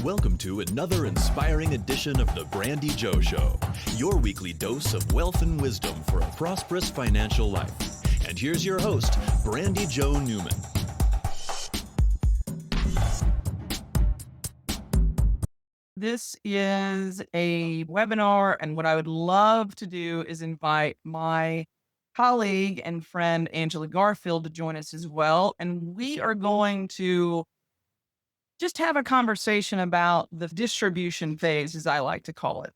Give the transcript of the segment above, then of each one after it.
Welcome to another inspiring edition of the Brandi Jo Show, your weekly dose of wealth and wisdom for a prosperous financial life. And here's your host, Brandi Jo Newman. This is a webinar, and what I would love to do is invite my colleague and friend, Angela Garfield, to join us as well. And we are going to just have a conversation about the distribution phase, as I like to call it.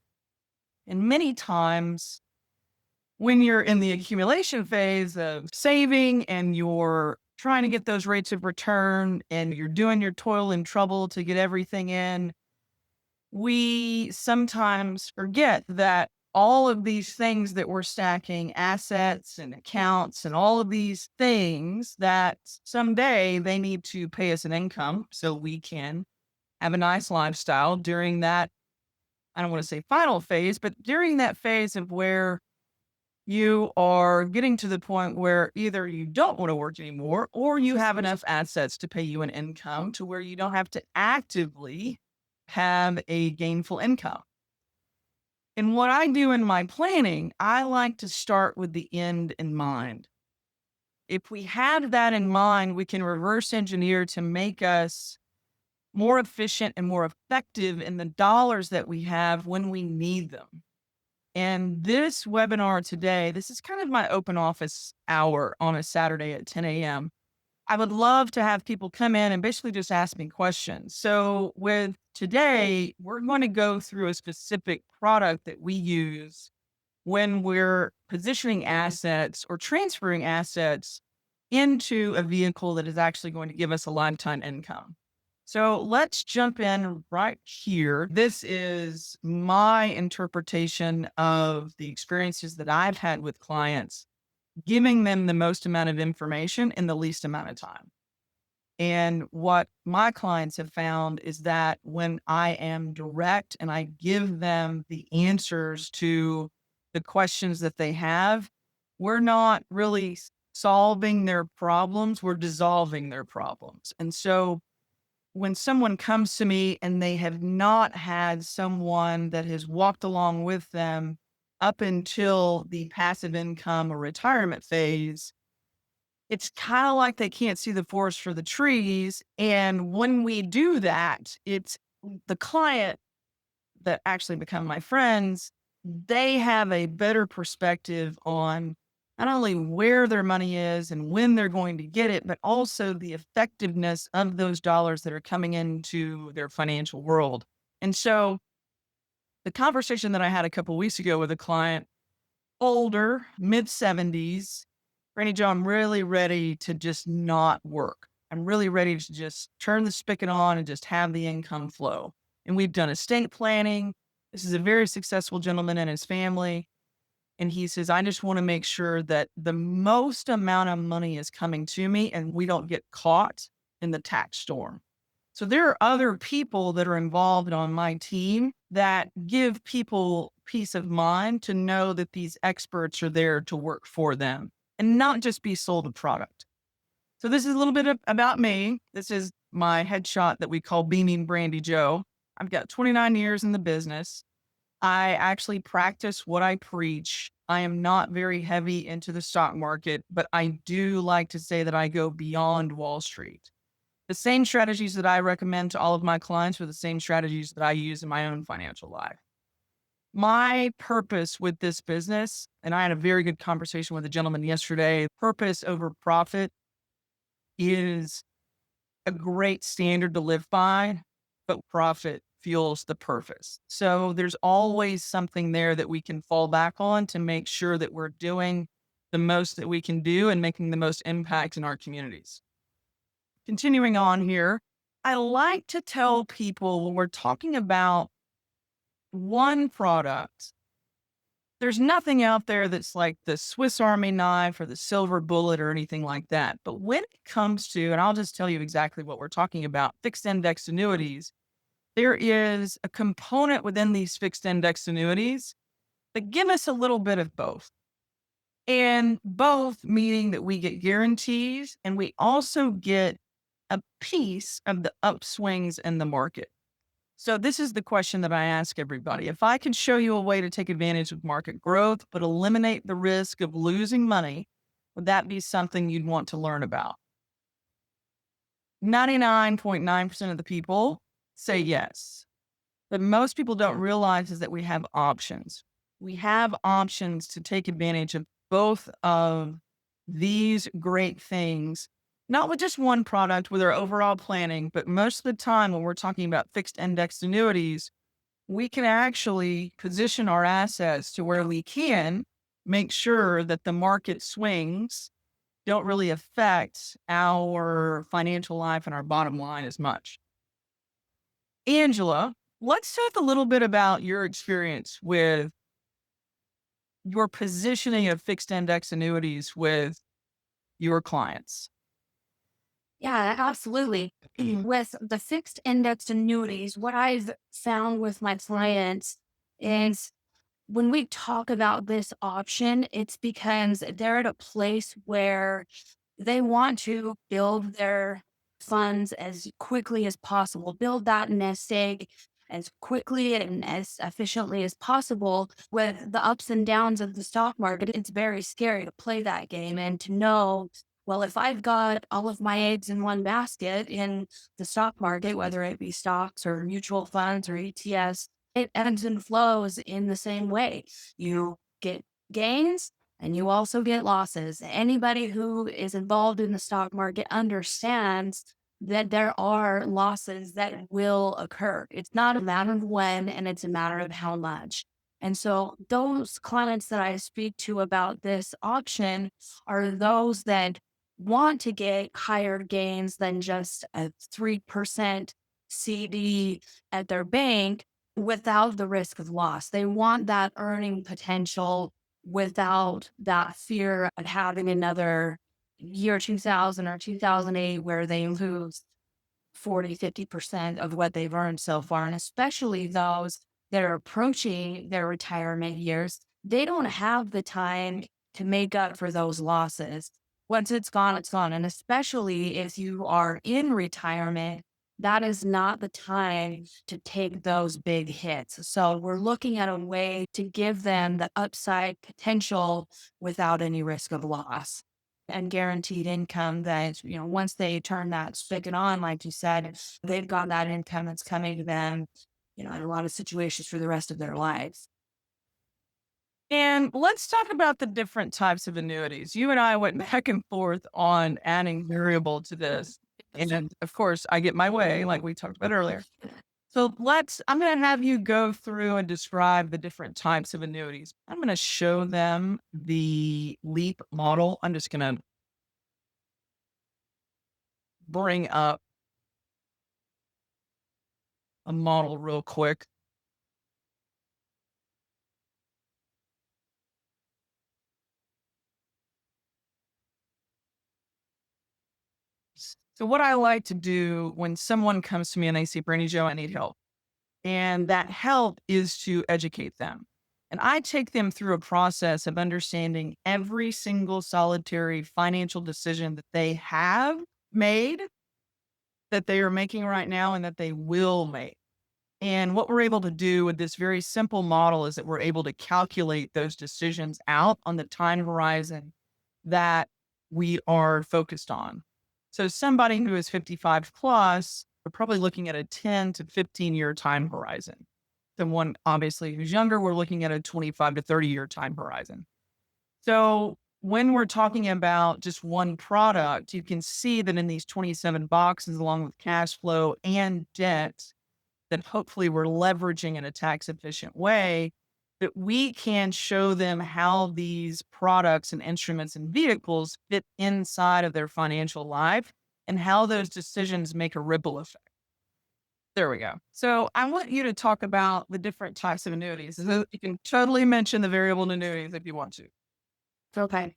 And many times when you're in the accumulation phase of saving and you're trying to get those rates of return and you're doing your toil and trouble to get everything in, we sometimes forget that all of these things that we're stacking, assets and accounts and all of these things, that someday they need to pay us an income so we can have a nice lifestyle during that, I don't want to say final phase, but during that phase of where you are getting to the point where either you don't want to work anymore or you have enough assets to pay you an income to where you don't have to actively have a gainful income. And what I do in my planning, I like to start with the end in mind. If we have that in mind, we can reverse engineer to make us more efficient and more effective in the dollars that we have when we need them. And this webinar today, this is kind of my open office hour on a Saturday at 10 a.m. I would love to have people come in and basically just ask me questions. So with today, we're going to go through a specific product that we use when we're positioning assets or transferring assets into a vehicle that is actually going to give us a lifetime income. So let's jump in right here. This is my interpretation of the experiences that I've had with clients, giving them the most amount of information in the least amount of time. And what my clients have found is that when I am direct and I give them the answers to the questions that they have, we're not really solving their problems, we're dissolving their problems. And so when someone comes to me and they have not had someone that has walked along with them up until the passive income or retirement phase, it's kind of like they can't see the forest for the trees. And when we do that, it's the client that actually become my friends, they have a better perspective on not only where their money is and when they're going to get it, but also the effectiveness of those dollars that are coming into their financial world. And so the conversation that I had a couple of weeks ago with a client, older, mid 70s, Brandi Jo, I'm really ready to just not work. I'm really ready to just turn the spigot on and just have the income flow. And we've done estate planning. This is a very successful gentleman and his family. And he says, I just want to make sure that the most amount of money is coming to me and we don't get caught in the tax storm. So there are other people that are involved on my team that give people peace of mind to know that these experts are there to work for them and not just be sold a product. So this is a little bit about me. This is my headshot that we call Beaming Brandi Jo. I've got 29 years in the business. I actually practice what I preach. I am not very heavy into the stock market, but I do like to say that I go beyond Wall Street. The same strategies that I recommend to all of my clients are the same strategies that I use in my own financial life. My purpose with this business, and I had a very good conversation with a gentleman yesterday, purpose over profit is a great standard to live by, but profit fuels the purpose. So there's always something there that we can fall back on to make sure that we're doing the most that we can do and making the most impact in our communities. Continuing on here, I like to tell people when we're talking about one product, there's nothing out there that's like the Swiss Army knife or the silver bullet or anything like that. But when it comes to, and I'll just tell you exactly what we're talking about, fixed index annuities, there is a component within these fixed index annuities that give us a little bit of both. And both meaning that we get guarantees and we also get a piece of the upswings in the market. So this is the question that I ask everybody. If I can show you a way to take advantage of market growth, but eliminate the risk of losing money, would that be something you'd want to learn about? 99.9% of the people say yes. But most people don't realize is that we have options. We have options to take advantage of both of these great things, not with just one product with our overall planning, but most of the time when we're talking about fixed index annuities, we can actually position our assets to where we can make sure that the market swings don't really affect our financial life and our bottom line as much. Angela, let's talk a little bit about your experience with your positioning of fixed index annuities with your clients. Yeah, absolutely. With the fixed indexed annuities, what I've found with my clients is when we talk about this option, it's because they're at a place where they want to build their funds as quickly as possible, build that nest egg as quickly and as efficiently as possible. With the ups and downs of the stock market, it's very scary to play that game and to know, well, if I've got all of my eggs in one basket in the stock market, whether it be stocks or mutual funds or ETFs, it ebbs and flows in the same way. You get gains and you also get losses. Anybody who is involved in the stock market understands that there are losses that will occur. It's not a matter of when, and it's a matter of how much. And so, those clients that I speak to about this option are those that want to get higher gains than just a 3% CD at their bank without the risk of loss. They want that earning potential without that fear of having another year 2000 or 2008 where they lose 40, 50% of what they've earned so far. And especially those that are approaching their retirement years, they don't have the time to make up for those losses. Once it's gone, it's gone. And especially if you are in retirement, that is not the time to take those big hits. So we're looking at a way to give them the upside potential without any risk of loss and guaranteed income that, once they turn that spigot on, like you said, they've got that income that's coming to them, in a lot of situations for the rest of their lives. And let's talk about the different types of annuities. You and I went back and forth on adding variable to this. And of course, I get my way, like we talked about earlier. So I'm going to have you go through and describe the different types of annuities. I'm going to show them the LEAP model. I'm just going to bring up a model real quick. So what I like to do when someone comes to me and they say, Brandi Jo, I need help. And that help is to educate them. And I take them through a process of understanding every single solitary financial decision that they have made, that they are making right now, and that they will make. And what we're able to do with this very simple model is that we're able to calculate those decisions out on the time horizon that we are focused on. So somebody who is 55 plus, we're probably looking at a 10 to 15-year time horizon. Someone obviously who's younger, we're looking at a 25 to 30-year time horizon. So when we're talking about just one product, you can see that in these 27 boxes, along with cash flow and debt, that hopefully we're leveraging in a tax efficient way, that we can show them how these products and instruments and vehicles fit inside of their financial life and how those decisions make a ripple effect. There we go. So I want you to talk about the different types of annuities. So you can totally mention the variable annuities if you want to. Okay.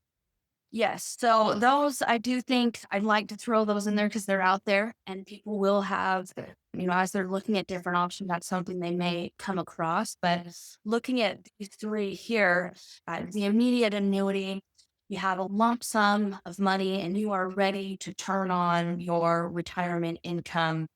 Yes. So those, I do think I'd like to throw those in there because they're out there and people will have, as they're looking at different options, that's something they may come across. But looking at these three here, the immediate annuity, you have a lump sum of money and you are ready to turn on your retirement income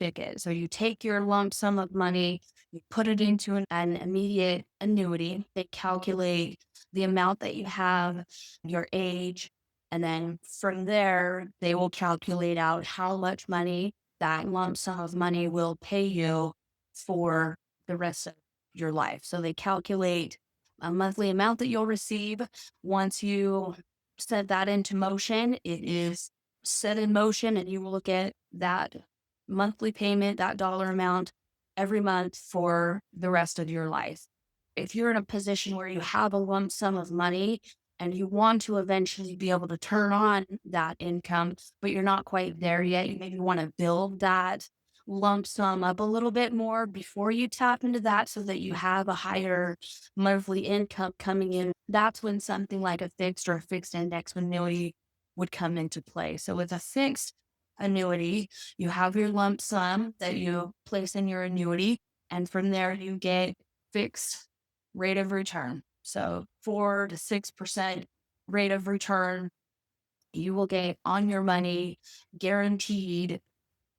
spigot. So you take your lump sum of money, you put it into an immediate annuity. They calculate the amount that you have, your age, and then from there, they will calculate out how much money that lump sum of money will pay you for the rest of your life. So they calculate a monthly amount that you'll receive. Once you set that into motion, it is set in motion and you will get that monthly payment, that dollar amount every month for the rest of your life. If you're in a position where you have a lump sum of money and you want to eventually be able to turn on that income, but you're not quite there yet, you maybe want to build that lump sum up a little bit more before you tap into that so that you have a higher monthly income coming in. That's when something like a fixed or a fixed index annuity would come into play. So with a fixed annuity, you have your lump sum that you place in your annuity, and from there you get fixed rate of return. So 4 to 6% rate of return you will get on your money, guaranteed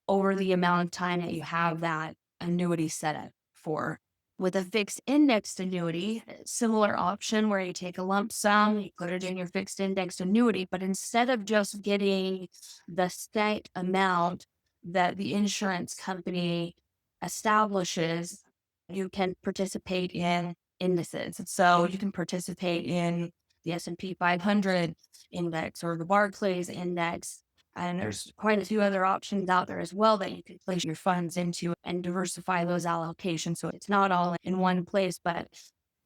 over the amount of time that you have that annuity set up for. With a fixed indexed annuity, similar option where you take a lump sum, you put it in your fixed indexed annuity, but instead of just getting the set amount that the insurance company establishes, you can participate in indices. So you can participate in the S&P 500 index or the Barclays index, and there's quite a few other options out there as well that you can place your funds into and diversify those allocations. So it's not all in one place, but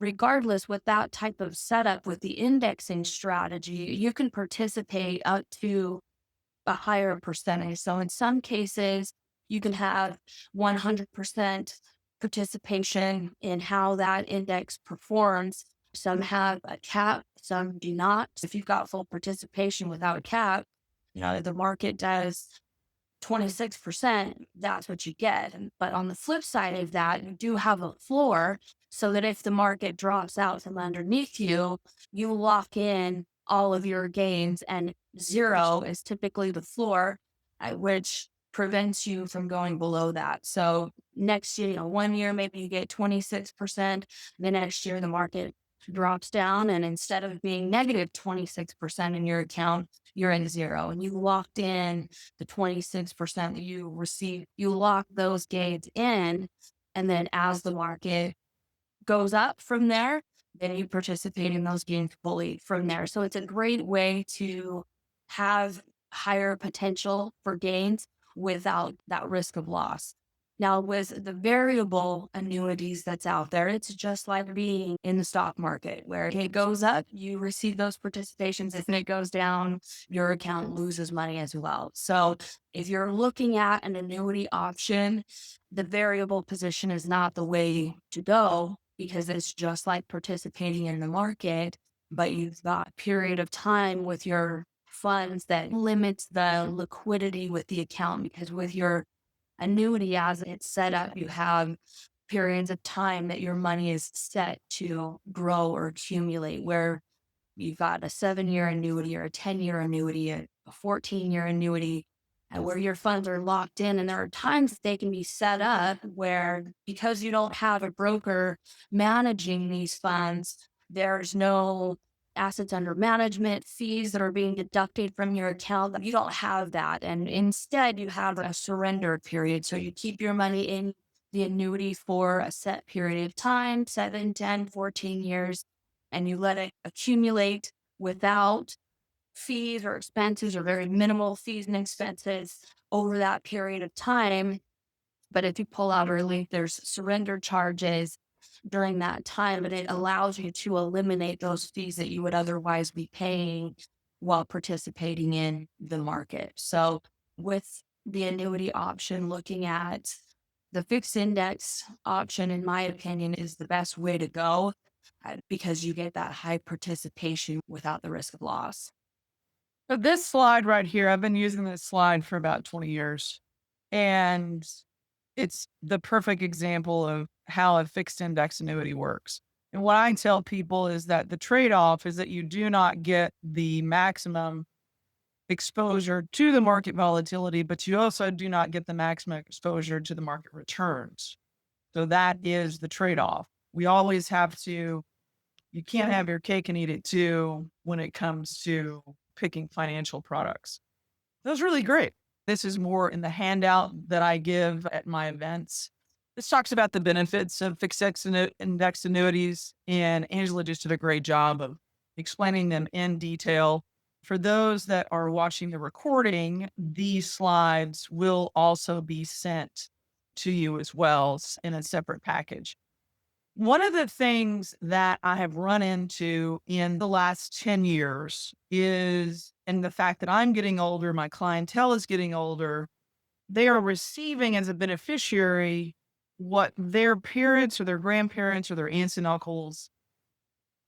regardless with that type of setup with the indexing strategy, you can participate up to a higher percentage. So in some cases, you can have 100% participation in how that index performs. Some have a cap, some do not. If you've got full participation without a cap, the market does 26%, that's what you get. But on the flip side of that, you do have a floor so that if the market drops out from underneath you, you lock in all of your gains, and zero is typically the floor, which prevents you from going below that. So next year, 1 year, maybe you get 26%. The next year, the market drops down, and instead of being negative 26% in your account, you're in zero, and you locked in the 26% that you receive. You lock those gains in, and then as the market goes up from there, then you participate in those gains fully from there. So it's a great way to have higher potential for gains without that risk of loss. Now, with the variable annuities that's out there, it's just like being in the stock market, where if it goes up, you receive those participations. If it goes down, your account loses money as well. So if you're looking at an annuity option, the variable position is not the way to go, because it's just like participating in the market, but you've got a period of time with your funds that limits the liquidity with the account, because with your annuity as it's set up, you have periods of time that your money is set to grow or accumulate, where you've got a 7-year annuity or a 10-year annuity, a 14-year annuity, and where your funds are locked in. And there are times that they can be set up where, because you don't have a broker managing these funds, there's no assets under management fees that are being deducted from your account. You don't have that. And instead, you have a surrender period. So you keep your money in the annuity for a set period of time, 7, 10, 14 years, and you let it accumulate without fees or expenses, or very minimal fees and expenses over that period of time. But if you pull out early, there's surrender charges during that time, but it allows you to eliminate those fees that you would otherwise be paying while participating in the market. So with the annuity option, looking at the fixed index option, in my opinion, is the best way to go, because you get that high participation without the risk of loss. So this slide right here, I've been using this slide for about 20 years, and it's the perfect example of how a fixed index annuity works. And what I tell people is that the trade-off is that you do not get the maximum exposure to the market volatility, but you also do not get the maximum exposure to the market returns. So that is the trade-off. We always have to, you can't have your cake and eat it too when it comes to picking financial products. That was really great. This is more in the handout that I give at my events. This talks about the benefits of fixed index annuities, and Angela just did a great job of explaining them in detail. For those that are watching the recording, these slides will also be sent to you as well in a separate package. One of the things that I have run into in the last 10 years is, and the fact that I'm getting older, my clientele is getting older, they are receiving as a beneficiary what their parents or their grandparents or their aunts and uncles,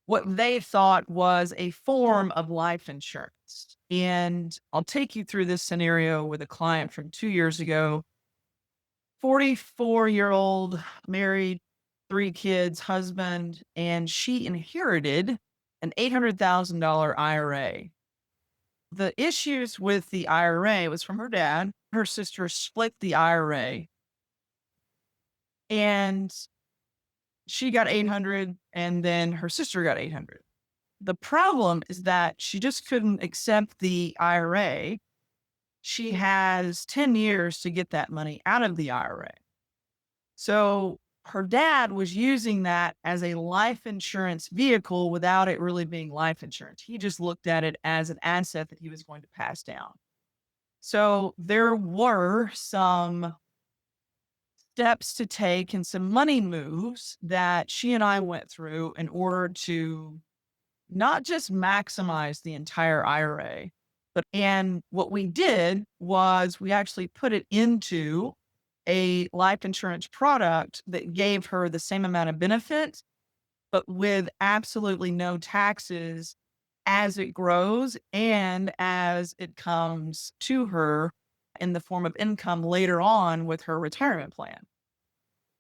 what they thought was a form of life insurance. And I'll take you through this scenario with a client from 2 years ago. 44-year-old, married, 3 kids, husband, and she inherited an $800,000 IRA. The issues with the IRA was from her dad. Her sister split the IRA, and she got 800, and then her sister got 800. The problem is that she just couldn't accept the IRA. She has 10 years to get that money out of the IRA. So her dad was using that as a life insurance vehicle without it really being life insurance. He just looked at it as an asset that he was going to pass down. So there were some steps to take and some money moves that she and I went through in order to not just maximize the entire IRA, and what we did was we actually put it into a life insurance product that gave her the same amount of benefit, but with absolutely no taxes as it grows and as it comes to her in the form of income later on with her retirement plan.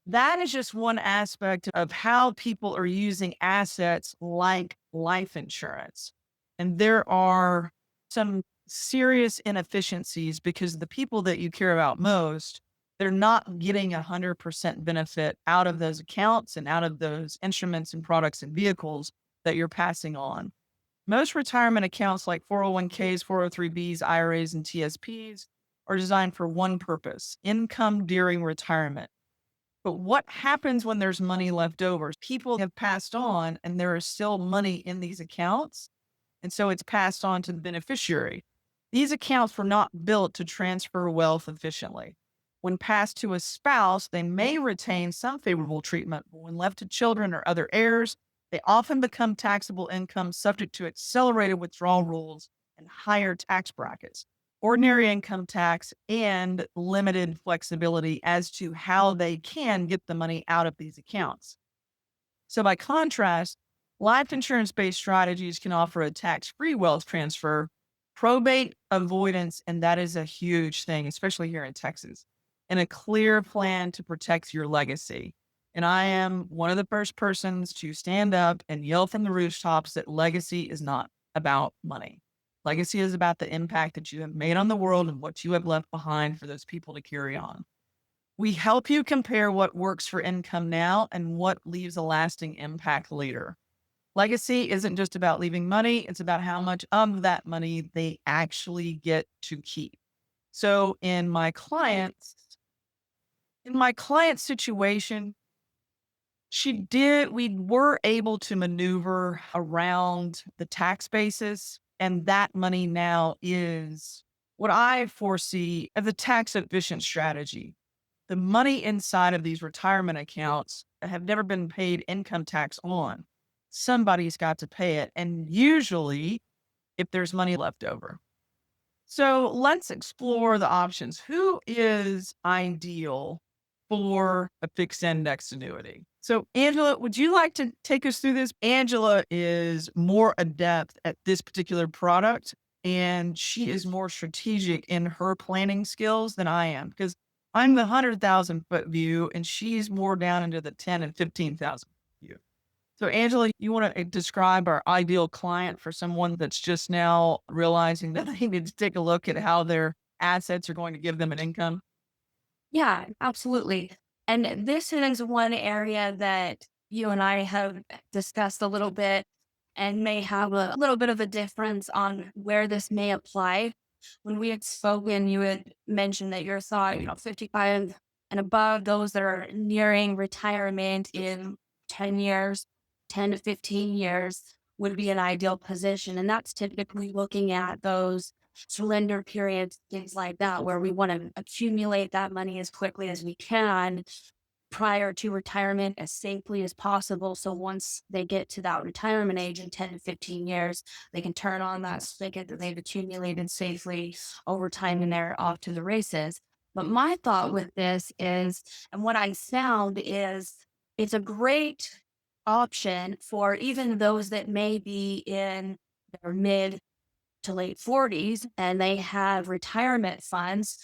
That is just one aspect of how people are using assets like life insurance. And there are some serious inefficiencies because the people that you care about most, they're not getting 100% benefit out of those accounts and out of those instruments and products and vehicles that you're passing on. Most retirement accounts like 401ks, 403bs, IRAs, and TSPs are designed for one purpose: income during retirement. But what happens when there's money left over? People have passed on and there is still money in these accounts. And so it's passed on to the beneficiary. These accounts were not built to transfer wealth efficiently. When passed to a spouse, they may retain some favorable treatment, but when left to children or other heirs, they often become taxable income subject to accelerated withdrawal rules and higher tax brackets, ordinary income tax, and limited flexibility as to how they can get the money out of these accounts. So by contrast, life insurance-based strategies can offer a tax-free wealth transfer, probate avoidance, and that is a huge thing, especially here in Texas, and a clear plan to protect your legacy. And I am one of the first persons to stand up and yell from the rooftops that legacy is not about money. Legacy is about the impact that you have made on the world and what you have left behind for those people to carry on. We help you compare what works for income now and what leaves a lasting impact later. Legacy isn't just about leaving money, it's about how much of that money they actually get to keep. So in my client's situation, we were able to maneuver around the tax basis, and that money now is what I foresee as a tax efficient strategy. The money inside of these retirement accounts have never been paid income tax on. Somebody's got to pay it, and usually if there's money left over. So let's explore the options. Who is ideal for a fixed index annuity? So Angela, would you like to take us through this? Angela is more adept at this particular product, and she is more strategic in her planning skills than I am, because I'm the 100,000 foot view and she's more down into the 10 and 15,000 view. So, Angela, you want to describe our ideal client for someone that's just now realizing that they need to take a look at how their assets are going to give them an income? Yeah, absolutely. And this is one area that you and I have discussed a little bit and may have a little bit of a difference on where this may apply. When we had spoken, you had mentioned that your thought, 55 and above, those that are nearing retirement in 10 years, 10 to 15 years would be an ideal position. And that's typically looking at those surrender periods, things like that, where we want to accumulate that money as quickly as we can prior to retirement as safely as possible. So once they get to that retirement age in 10 to 15 years, they can turn on that spigot that they've accumulated safely over time and they're off to the races. But my thought with this is, and what I found is, it's a great option for even those that may be in their mid to late 40s and they have retirement funds,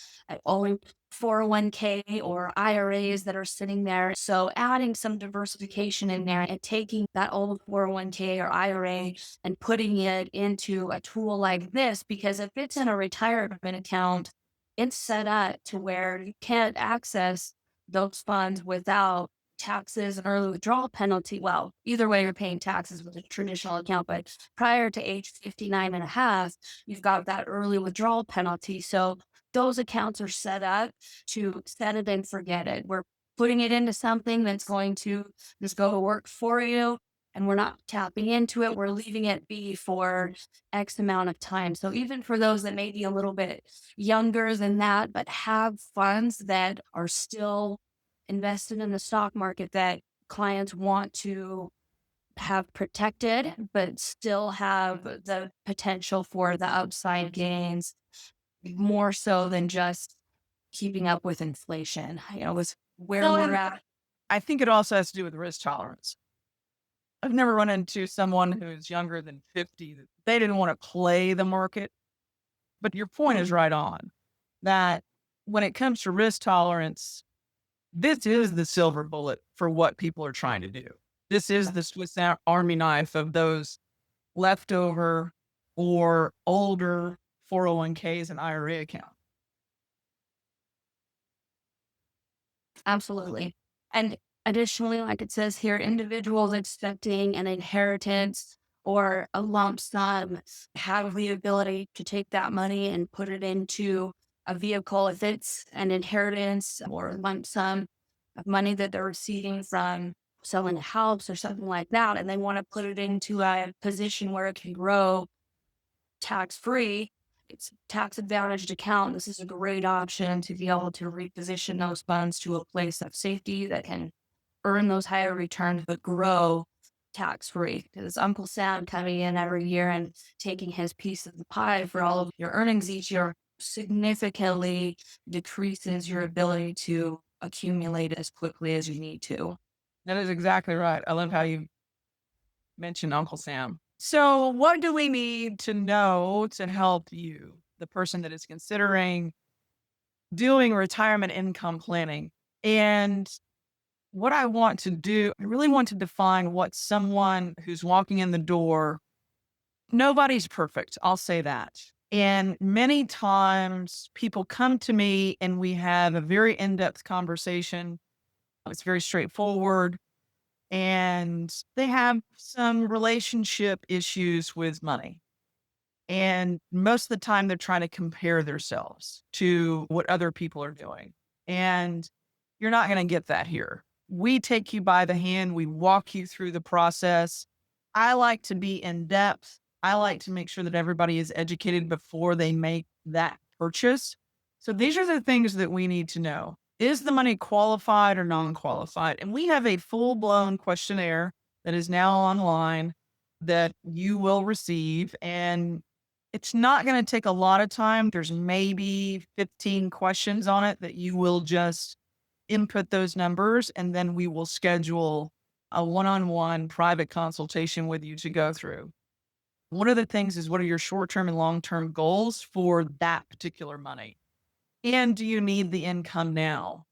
owing 401k or IRAs that are sitting there. So adding some diversification in there and taking that old 401k or IRA and putting it into a tool like this, because if it's in a retirement account, it's set up to where you can't access those funds without taxes and early withdrawal penalty. Well, either way, you're paying taxes with a traditional account, but prior to age 59 and a half, you've got that early withdrawal penalty. So those accounts are set up to set it and forget it. We're putting it into something that's going to just go to work for you. And we're not tapping into it. We're leaving it be for X amount of time. So even for those that may be a little bit younger than that, but have funds that are still invested in the stock market that clients want to have protected, but still have the potential for the upside gains more so than just keeping up with inflation, with where Well, we're and at. I think it also has to do with risk tolerance. I've never run into someone who's younger than 50 that they didn't want to play the market. But your point is right on that when it comes to risk tolerance, this is the silver bullet for what people are trying to do. This is the Swiss Army knife of those leftover or older 401ks and IRA accounts. Absolutely. And additionally, like it says here, individuals expecting an inheritance or a lump sum have the ability to take that money and put it into a vehicle. If it's an inheritance or a lump sum of money that they're receiving from selling a house or something like that, and they want to put it into a position where it can grow tax free, it's tax advantaged account. This is a great option to be able to reposition those funds to a place of safety that can earn those higher returns, but grow tax free. Because Uncle Sam coming in every year and taking his piece of the pie for all of your earnings each year significantly decreases your ability to accumulate as quickly as you need to. That is exactly right. I love how you mentioned Uncle Sam. So, what do we need to know to help you, the person that is considering doing retirement income planning? And what I want to do, I really want to define what someone who's walking in the door, nobody's perfect. I'll say that. And many times people come to me and we have a very in depth conversation. It's very straightforward. And they have some relationship issues with money. And most of the time, they're trying to compare themselves to what other people are doing. And you're not going to get that here. We take you by the hand, we walk you through the process. I like to be in depth. I like to make sure that everybody is educated before they make that purchase. So these are the things that we need to know. Is the money qualified or non qualified? And we have a full blown questionnaire that is now online that you will receive. And it's not going to take a lot of time. There's maybe 15 questions on it that you will just input those numbers, and then we will schedule a one-on-one private consultation with you to go through. One of the things is, what are your short-term and long-term goals for that particular money? And do you need the income now?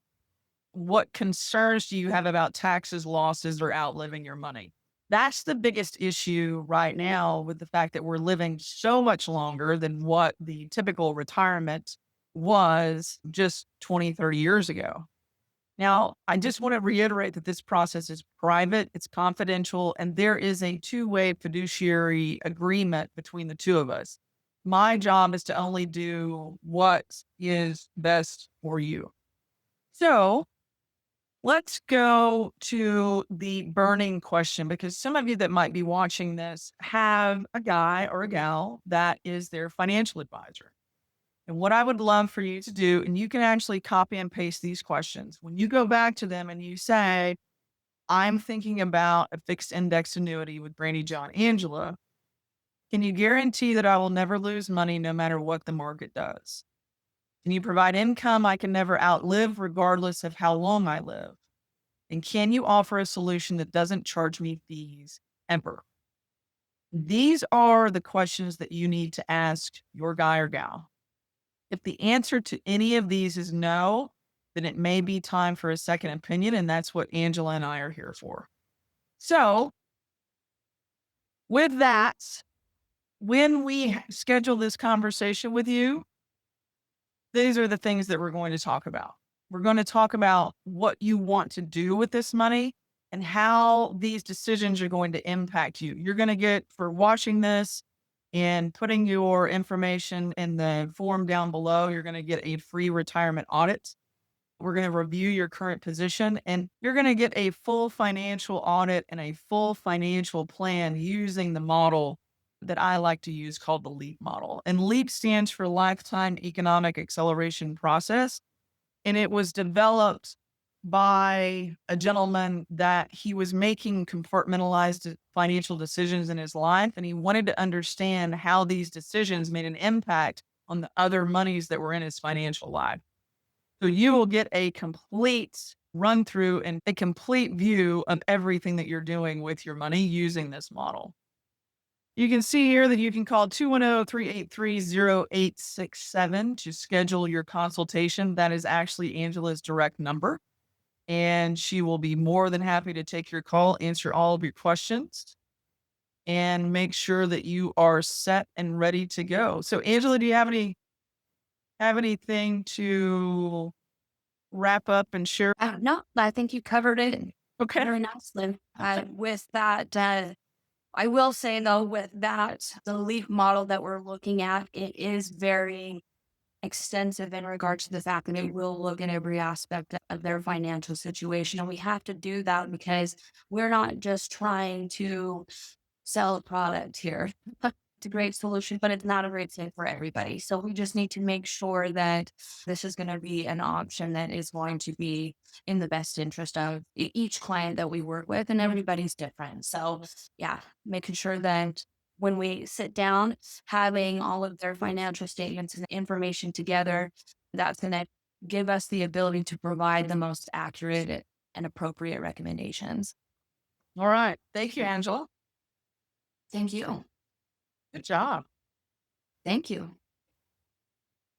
What concerns do you have about taxes, losses, or outliving your money? That's the biggest issue right now with the fact that we're living so much longer than what the typical retirement was just 20, 30 years ago. Now, I just want to reiterate that this process is private, it's confidential, and there is a two-way fiduciary agreement between the two of us. My job is to only do what is best for you. So let's go to the burning question because some of you that might be watching this have a guy or a gal that is their financial advisor. And what I would love for you to do, and you can actually copy and paste these questions. When you go back to them and you say, I'm thinking about a fixed index annuity with Brandi Jo and Angela, can you guarantee that I will never lose money no matter what the market does? Can you provide income I can never outlive regardless of how long I live? And can you offer a solution that doesn't charge me fees ever? These are the questions that you need to ask your guy or gal. If the answer to any of these is no, then it may be time for a second opinion. And that's what Angela and I are here for. So, with that, when we schedule this conversation with you, these are the things that we're going to talk about. We're going to talk about what you want to do with this money and how these decisions are going to impact you. You're going to get, for watching this and putting your information in the form down below, you're going to get a free retirement audit. We're going to review your current position and you're going to get a full financial audit and a full financial plan using the model that I like to use called the LEAP model. And LEAP stands for Lifetime Economic Acceleration Process. And it was developed by a gentleman that he was making compartmentalized financial decisions in his life. And he wanted to understand how these decisions made an impact on the other monies that were in his financial life. So you will get a complete run through and a complete view of everything that you're doing with your money using this model. You can see here that you can call 210-383-0867 to schedule your consultation. That is actually Angela's direct number, and she will be more than happy to take your call, answer all of your questions, and make sure that you are set and ready to go. So, Angela, do you have anything to wrap up and share? No, I think you covered it Okay. very nicely. With that, I will say though, with that, the LEAP model that we're looking at, it is very extensive in regards to the fact that it will look at every aspect of their financial situation. And we have to do that because we're not just trying to sell a product here. It's a great solution, but it's not a great fit for everybody. So we just need to make sure that this is going to be an option that is going to be in the best interest of each client that we work with, and everybody's different. So yeah, making sure that when we sit down, having all of their financial statements and information together, that's going to give us the ability to provide the most accurate and appropriate recommendations. All right. Thank you, Angela. Thank you. Good job. Thank you.